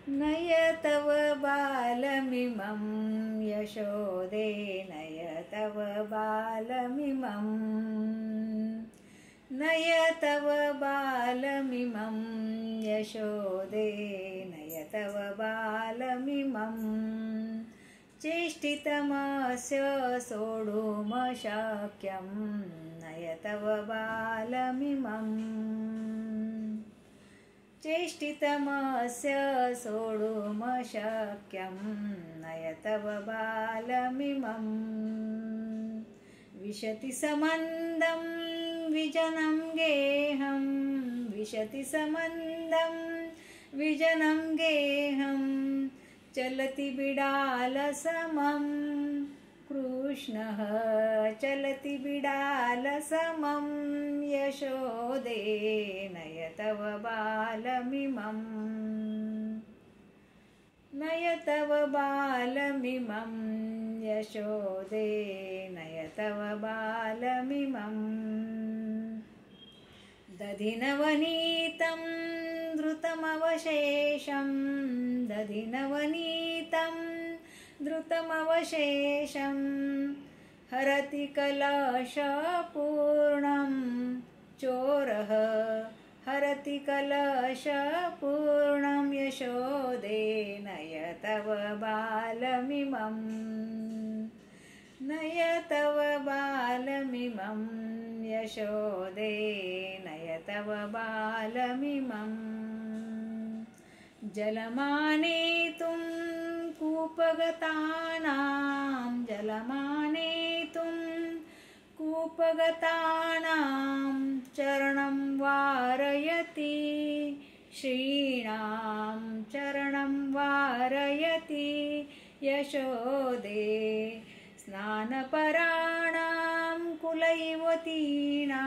नय तव बालमिमं यशोदे नय तव बालमिमं नय तव बालमिमं यशोदे नय तव बालमिमं चेष्टितमस्य सोढुमशक्यं नय तव बालमिमं चेष्टितमस्य सोढुमशक्यं नय तव बालमिमं विशति समन्दं विजनं गेहं विशति समन्दं विजनं गेहं चलति बिडालसमं कृष्णः चलति बिडालसमं यशोदे नय तव बालमिमं नय तव बालमिमं यशोदे नय तव बालमिमं दधिनवनीतं धृतमवशेषं दधिनवनीतं धृतमवशेषं हरति कलशपूर्णं चोरः हरति कलशपूर्णं यशोदे नय तव बालमिमं नय तव बालमिमं यशोदे नय तव बालमिमं जलमानेतुं कूपगतानां जलमानेतुं कूपगतानां चरणं वारयति श्रीणां चरणं वारयति यशोदे स्नानपराणां कुलयुवतीनां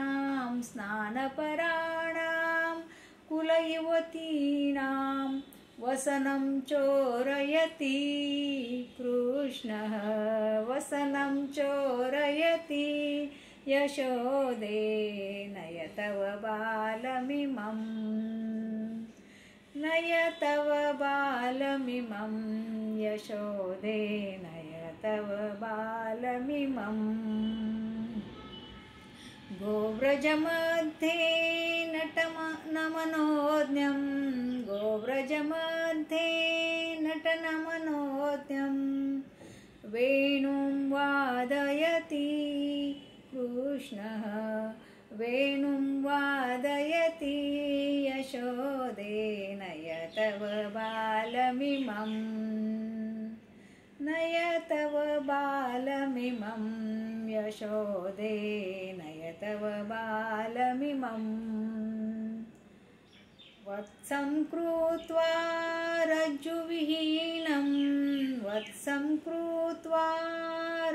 स्नानपराणां कुलयुवतीनां वसनं चोरयति कृष्णः वसनं चोरयति यशोदे नय तव बालमिमं नय तव बालमिमं यशोदे नय तव बालमिमं गोव्रजमध्ये नटनमनोज्ञं गोव्रजमध्ये नटनमनोज्ञं वेणुं वादयति कृष्णः वेणुं वादयति यशोदे नय तव बालमिमं नय तव बालमिमं यशोदे नय तव बालमिमं वत्सं कृत्वा रज्जुविहीनं वत्सं कृत्वा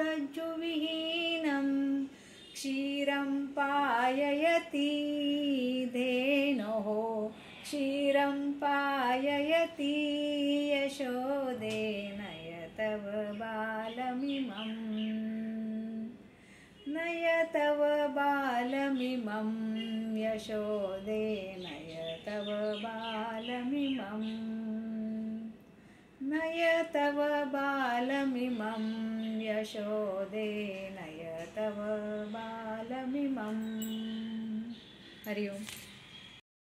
रज्जुविहीनं क्षीरं पाययति धेनोः क्षीरं पाययति यशोदे नय तव बालमिमं नय तव बालमिमं यशोदे नय तव बालमिमं नय तव बालमिमं यशोदे नय तव बालमिमं। हरि ओम।